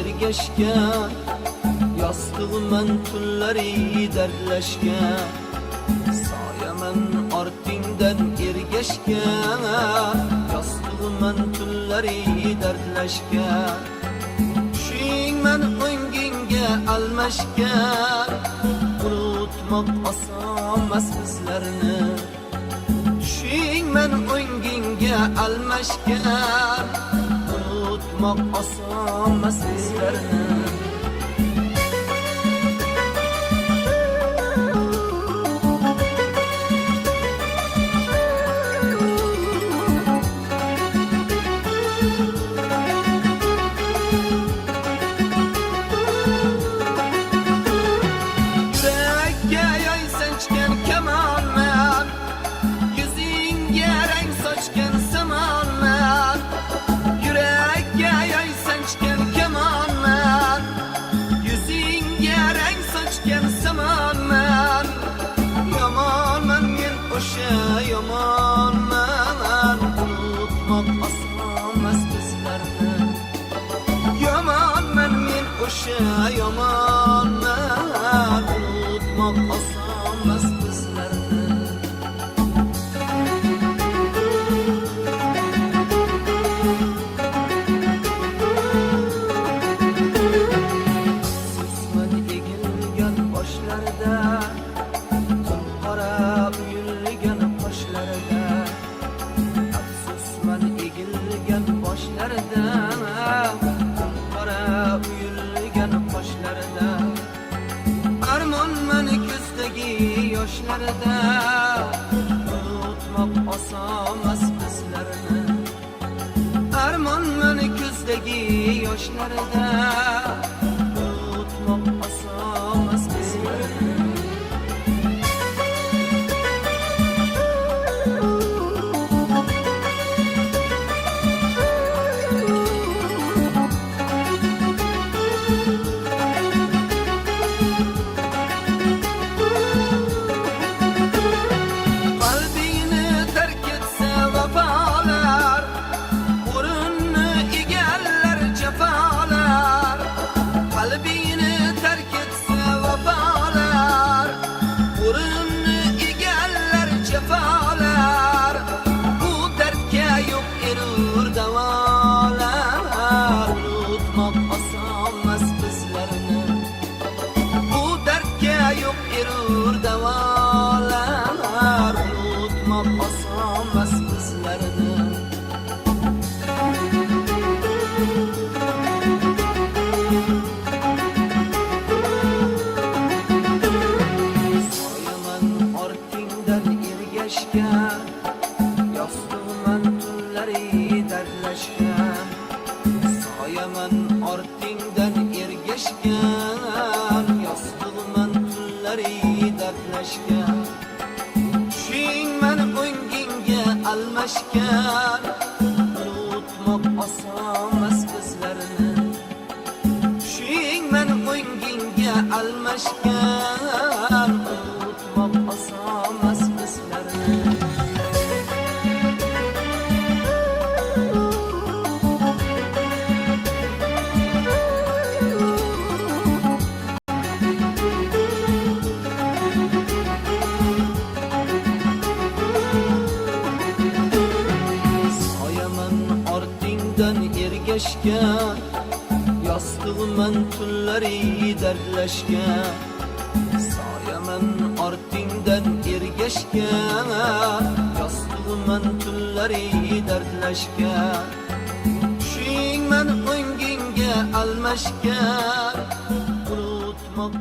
ergashgan, yostig'iman tunlari dardlashgan. Soyaman ortingdan ergashgan, yostig'iman tunlari dardlashgan. Tushingman o'ngingga almashgan, unutmoq osonmas bizlarni. Tushingman o'ngingga almashgan, unutmoq osonmas bizlarni. Yurakka yoy sanchgan kamonman, yuzingga rang sochgan samonman. Yurakka yoy sanchgan kamonman, yuzingga rang sochgan samonman. Yomonman men o'sha yomonman, unutmoq osonmas bizlarni. Yomonman men o'sha yomonman, unutmoq osonmas bizlarni. Afsusman egilgan boshlarda, qora uyulgan qoshlarda. Afsusman egilgan boshlarda, qora uyulgan qoshlarda. Armonman ko'zdagi yoshlarda, unutmoq osonmas bizlarni. Armonman ko'zdagi yoshlarda, unutmoq osonmas bizlarni. Qalbingni tark etsa vafolar, o'rinni egallar jafolar. Qalbingni tark etsa vafolar, o'rinni egallar jafolar. Bu dardga yo'q erur davolar, unutmoq osonmas bizlarni. Bu dardga yo'q erur davolar, unutmoq osonmas bizlarni. Soyaman ortingdan ergashgan, yostig'iman tunlari dardlashgan. Soyaman ortingdan ergashgan, yostig'iman tunlari dardlashgan. Tushingman o'ngingga almashgan, unutmoq osonmas bizlarni. Tushingman o'ngingga almashgan, unutmoq osonmas bizlarni. Soyaman ortingdan ergashgan, yostig'iman tunlari dardlashgan. Soyaman ortingdan ergashgan, yostig'iman tunlari dardlashgan. Tushingman o'ngingga almashgan, unutmoq